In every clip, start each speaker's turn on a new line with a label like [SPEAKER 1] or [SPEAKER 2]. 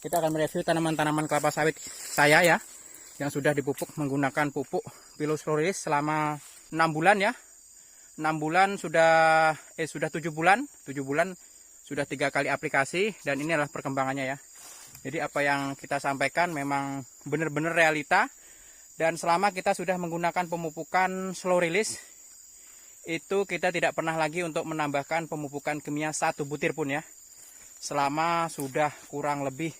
[SPEAKER 1] Kita akan mereview tanaman-tanaman kelapa sawit saya ya, yang sudah dipupuk menggunakan pupuk Pilus Florilis selama 6 bulan ya. 6 bulan sudah 7 bulan. 7 bulan sudah 3 kali aplikasi, dan ini adalah perkembangannya ya. Jadi apa yang kita sampaikan memang benar-benar realita. Dan selama kita sudah menggunakan pemupukan slow release, itu kita tidak pernah lagi untuk menambahkan pemupukan kimia 1 butir pun ya. Selama sudah kurang lebih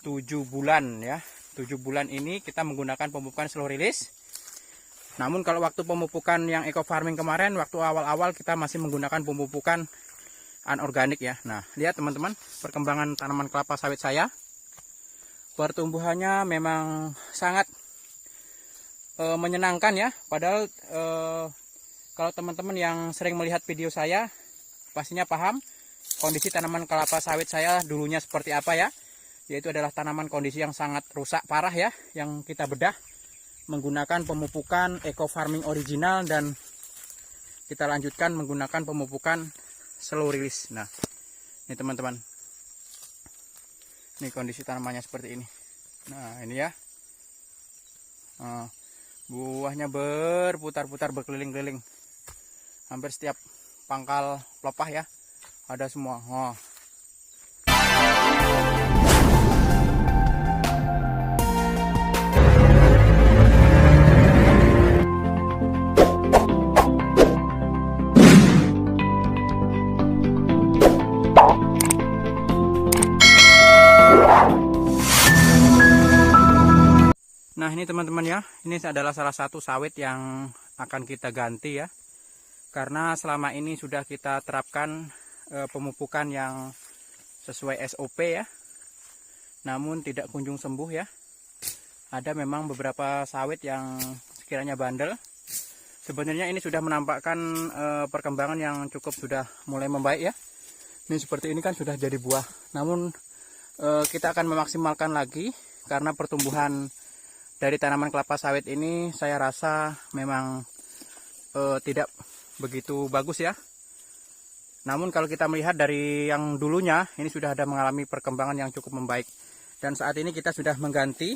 [SPEAKER 1] 7 bulan ya. 7 bulan ini kita menggunakan pemupukan slow release. Namun kalau waktu pemupukan yang eco farming kemarin, waktu awal-awal kita masih menggunakan pemupukan anorganik ya. Nah, lihat teman-teman perkembangan tanaman kelapa sawit saya. Pertumbuhannya memang sangat menyenangkan ya. Padahal kalau teman-teman yang sering melihat video saya pastinya paham kondisi tanaman kelapa sawit saya dulunya seperti apa ya. Yaitu adalah tanaman kondisi yang sangat rusak parah ya, yang kita bedah menggunakan pemupukan eco farming original, dan kita lanjutkan menggunakan pemupukan slow release. Nah, ini teman-teman, ini kondisi tanamannya seperti ini. Nah, ini ya, buahnya berputar-putar berkeliling-keliling, hampir setiap pangkal pelepah ya ada semua. Nah, ini teman-teman ya, ini adalah salah satu sawit yang akan kita ganti ya. Karena selama ini sudah kita terapkan pemupukan yang sesuai SOP ya. Namun tidak kunjung sembuh ya. Ada memang beberapa sawit yang sekiranya bandel. Sebenarnya ini sudah menampakkan perkembangan yang cukup sudah mulai membaik ya. Ini seperti ini kan sudah jadi buah. Namun kita akan memaksimalkan lagi karena pertumbuhan dari tanaman kelapa sawit ini saya rasa memang tidak begitu bagus ya. Namun kalau kita melihat dari yang dulunya, ini sudah ada mengalami perkembangan yang cukup membaik. Dan saat ini kita sudah mengganti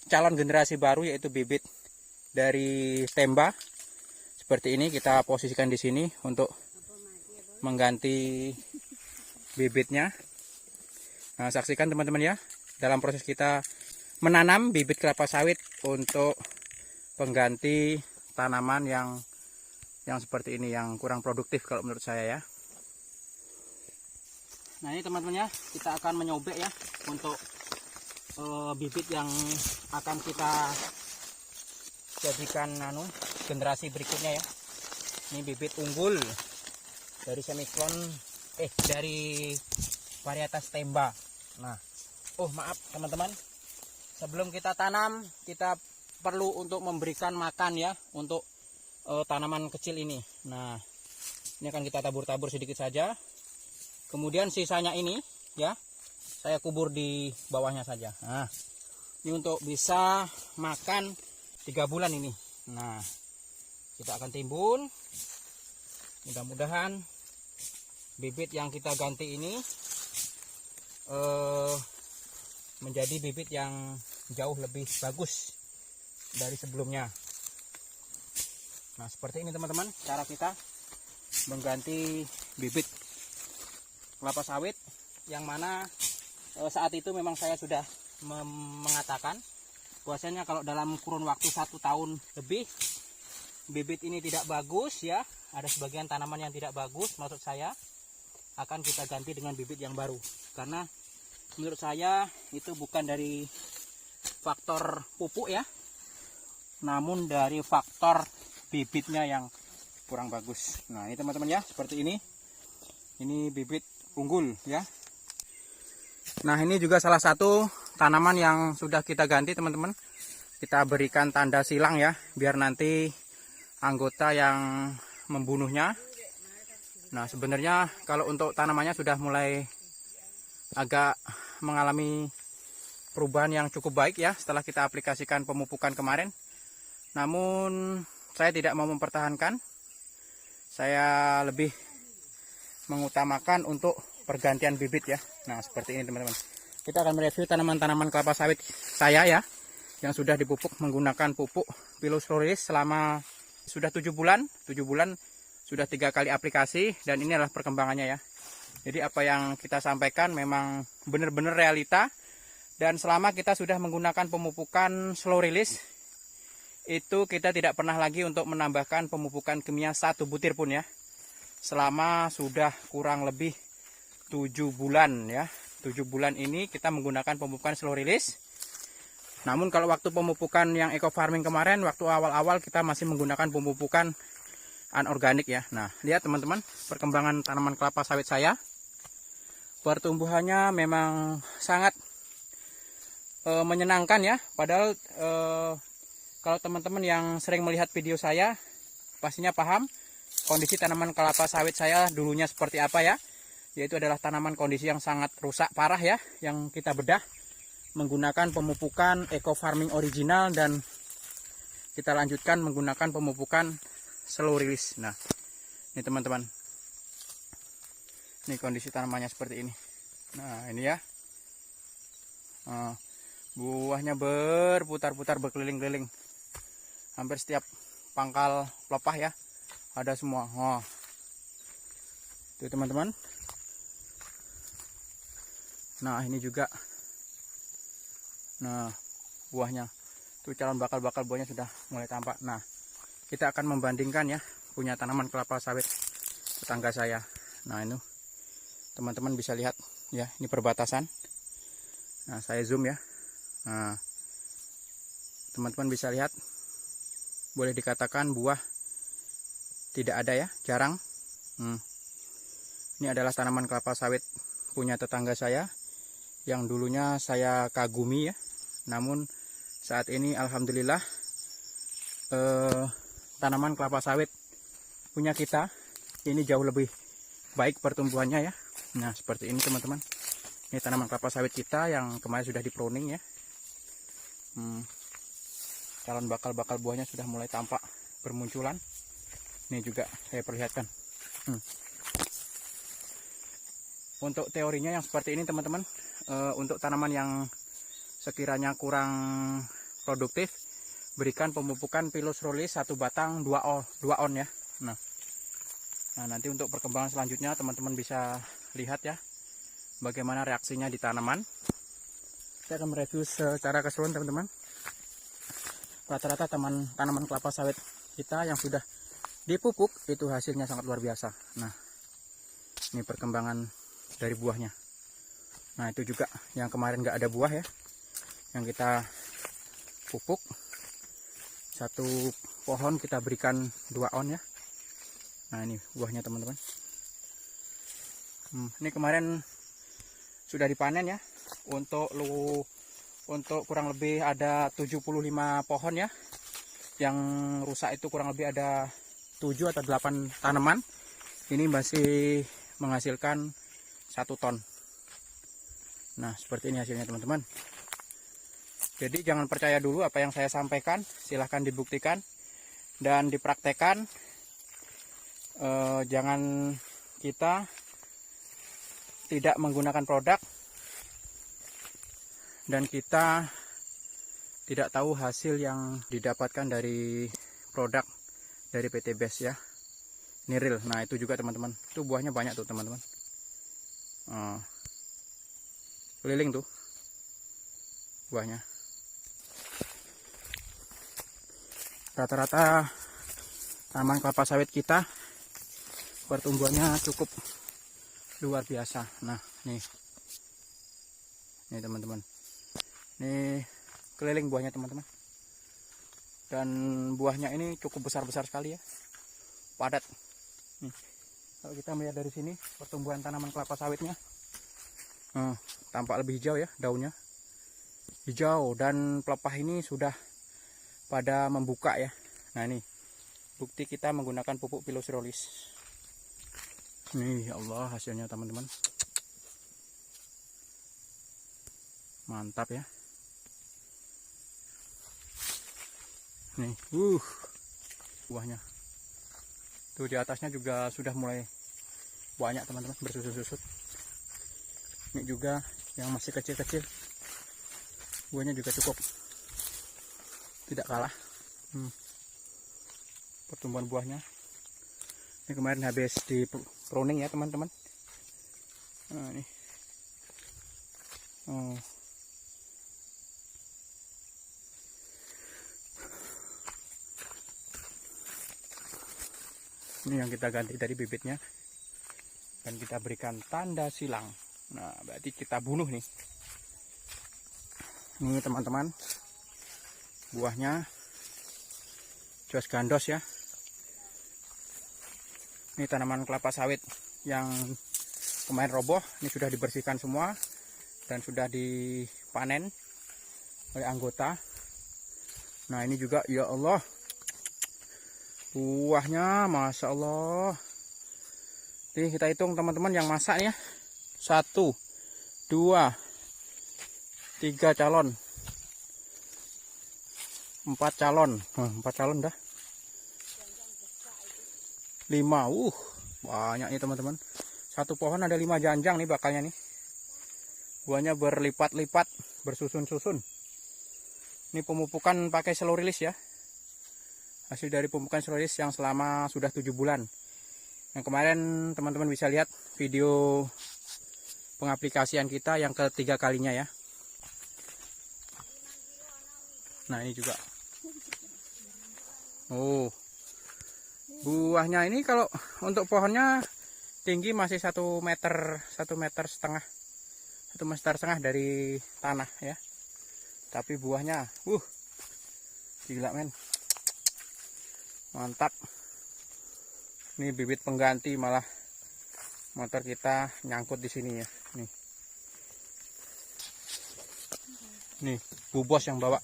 [SPEAKER 1] calon generasi baru, yaitu bibit dari Temba. Seperti ini kita posisikan di sini untuk mengganti bibitnya. Nah, saksikan teman-teman ya, dalam proses kita menanam bibit kelapa sawit untuk pengganti tanaman yang seperti ini, yang kurang produktif kalau menurut saya ya. Nah, ini teman-teman ya, kita akan menyobek ya untuk bibit yang akan kita jadikan generasi berikutnya ya. Ini bibit unggul dari Semiclone dari varietas Temba. Nah, maaf teman-teman, sebelum kita tanam, kita perlu untuk memberikan makan ya untuk tanaman kecil ini. Nah, ini akan kita tabur-tabur sedikit saja. Kemudian sisanya ini ya, saya kubur di bawahnya saja. Nah, ini untuk bisa makan 3 bulan ini. Nah, kita akan timbun. Mudah-mudahan bibit yang kita ganti ini menjadi bibit yang jauh lebih bagus dari sebelumnya. Nah, seperti ini teman-teman cara kita mengganti bibit kelapa sawit, yang mana saat itu memang saya sudah mengatakan bahwasanya kalau dalam kurun waktu 1 tahun lebih bibit ini tidak bagus ya, ada sebagian tanaman yang tidak bagus, menurut saya akan kita ganti dengan bibit yang baru. Karena menurut saya itu bukan dari faktor pupuk ya, namun dari faktor bibitnya yang kurang bagus. Nah, ini teman-teman ya, seperti ini. Ini bibit unggul ya. Nah, ini juga salah satu tanaman yang sudah kita ganti teman-teman. Kita berikan tanda silang ya, biar nanti anggota yang membunuhnya. Nah, sebenarnya kalau untuk tanamannya sudah mulai agak mengalami perubahan yang cukup baik ya setelah kita aplikasikan pemupukan kemarin. Namun saya tidak mau mempertahankan. Saya lebih mengutamakan untuk pergantian bibit ya. Nah, seperti ini teman-teman. kita akan mereview tanaman-tanaman kelapa sawit saya ya, yang sudah dipupuk menggunakan pupuk Pilus Florilis selama sudah 7 bulan. 7 bulan sudah 3 kali aplikasi, dan ini adalah perkembangannya ya. Jadi apa yang kita sampaikan memang benar-benar realita. Dan selama kita sudah menggunakan pemupukan slow release, itu kita tidak pernah lagi untuk menambahkan pemupukan kimia 1 butir pun ya. Selama sudah kurang lebih 7 bulan ya. 7 bulan ini kita menggunakan pemupukan slow release. Namun kalau waktu pemupukan yang eco farming kemarin, waktu awal-awal kita masih menggunakan pemupukan anorganik ya. Nah, lihat teman-teman perkembangan tanaman kelapa sawit saya. Pertumbuhannya memang sangat menyenangkan ya. Padahal kalau teman-teman yang sering melihat video saya pastinya paham kondisi tanaman kelapa sawit saya dulunya seperti apa ya. Yaitu adalah tanaman kondisi yang sangat rusak parah ya, yang kita bedah menggunakan pemupukan eco farming original, dan kita lanjutkan menggunakan pemupukan slow release. Nah, ini teman-teman, ini kondisi tanamannya seperti ini. Nah, ini ya, buahnya berputar-putar, berkeliling-keliling, hampir setiap pangkal pelepah ya ada semua. Itu teman-teman. Nah, ini juga, nah buahnya tuh, calon bakal buahnya sudah mulai tampak. Nah, kita akan membandingkan ya, punya tanaman kelapa sawit tetangga saya. Nah, ini teman-teman bisa lihat ya, ini perbatasan. Nah, saya zoom ya. Nah, teman-teman bisa lihat, boleh dikatakan buah tidak ada ya, jarang. Ini adalah tanaman kelapa sawit punya tetangga saya, yang dulunya saya kagumi ya. Namun saat ini alhamdulillah tanaman kelapa sawit punya kita ini jauh lebih baik pertumbuhannya ya. Nah, seperti ini teman-teman. Ini tanaman kelapa sawit kita yang kemarin sudah di pruning ya. Calon bakal buahnya sudah mulai tampak bermunculan. Ini juga saya perlihatkan. Untuk teorinya yang seperti ini teman-teman, untuk tanaman yang sekiranya kurang produktif, berikan pemupukan Pilus Florilis 1 batang 2 on ya. Nah, nanti untuk perkembangan selanjutnya teman-teman bisa lihat ya bagaimana reaksinya di tanaman. Saya akan mereview secara keseluruhan teman-teman. Rata-rata tanaman kelapa sawit kita yang sudah dipupuk itu hasilnya sangat luar biasa. Nah, ini perkembangan dari buahnya. Nah, itu juga yang kemarin nggak ada buah ya, yang kita pupuk 1 pohon kita berikan 2 on ya. Nah, ini buahnya teman-teman. Ini kemarin sudah dipanen ya. Untuk kurang lebih ada 75 pohon ya. Yang rusak itu kurang lebih ada 7 atau 8 tanaman. Ini masih menghasilkan 1 ton. Nah, seperti ini hasilnya teman-teman. Jadi jangan percaya dulu apa yang saya sampaikan, silahkan dibuktikan dan dipraktekkan. Jangan kita tidak menggunakan produk dan kita tidak tahu hasil yang didapatkan dari produk dari PT Best ya. Ini real. Nah, itu juga teman-teman, itu buahnya banyak tuh teman-teman. Keliling tuh buahnya. Rata-rata tanaman kelapa sawit kita pertumbuhannya cukup luar biasa. Nah, nih teman-teman, ini keliling buahnya teman-teman, dan buahnya ini cukup besar-besar sekali ya, padat. Nih, kalau kita melihat dari sini pertumbuhan tanaman kelapa sawitnya tampak lebih hijau ya, daunnya hijau, dan pelepah ini sudah pada membuka ya. Nah, ini bukti kita menggunakan pupuk Pilus Florilis. Nih, ya Allah, hasilnya teman-teman, mantap ya. Nih, buahnya tuh di atasnya juga sudah mulai banyak teman-teman, bersusut-susut. Ini juga yang masih kecil-kecil. Buahnya juga cukup, tidak kalah pertumbuhan buahnya. Ini kemarin habis di pruning ya teman-teman. Nah, ini. Ini yang kita ganti dari bibitnya dan kita berikan tanda silang. Nah, berarti kita bunuh nih. Ini teman-teman, buahnya jos gandos ya. Ini tanaman kelapa sawit yang kemarin roboh, ini sudah dibersihkan semua dan sudah dipanen oleh anggota. Nah, ini juga ya Allah, buahnya Masya Allah. Nih kita hitung teman-teman yang masak ya. 1, 2, 3 calon, 4 calon, 4 calon dah, 5, banyak nih teman-teman. Satu pohon ada 5 janjang nih bakalnya nih. Buahnya berlipat-lipat, bersusun-susun. Ini pemupukan pakai slow release ya. Hasil dari pemupukan slow release yang selama sudah 7 bulan. Yang kemarin teman-teman bisa lihat video pengaplikasian kita yang ketiga kalinya ya. Nah, ini juga. Buahnya ini kalau untuk pohonnya tinggi masih 1 meter, 1,5 meter, 1,5 meter dari tanah ya. Tapi buahnya, gila men, mantap. Ini bibit pengganti, malah motor kita nyangkut di sini ya. Nih, Bu Bos yang bawa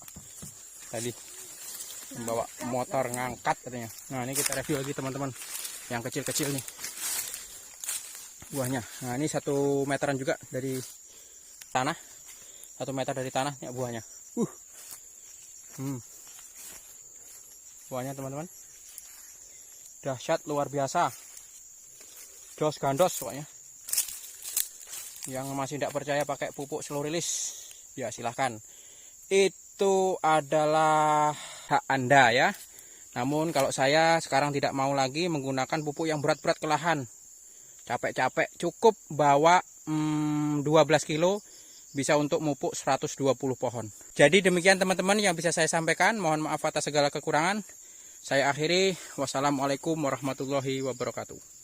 [SPEAKER 1] tadi, membawa motor ngangkat katanya. Nah, ini kita review lagi teman-teman, yang kecil-kecil nih buahnya. Nah, ini 1 meteran juga dari tanah, 1 meter dari tanah ya buahnya. Buahnya teman-teman dahsyat, luar biasa, jos gandos pokoknya. Yang masih tidak percaya pakai pupuk slow release, ya silahkan, itu adalah hak Anda ya. Namun kalau saya sekarang tidak mau lagi menggunakan pupuk yang berat-berat ke lahan, capek-capek, cukup bawa 12 kilo bisa untuk mupuk 120 pohon. Jadi demikian teman-teman yang bisa saya sampaikan. Mohon maaf atas segala kekurangan. Saya akhiri. Wassalamualaikum warahmatullahi wabarakatuh.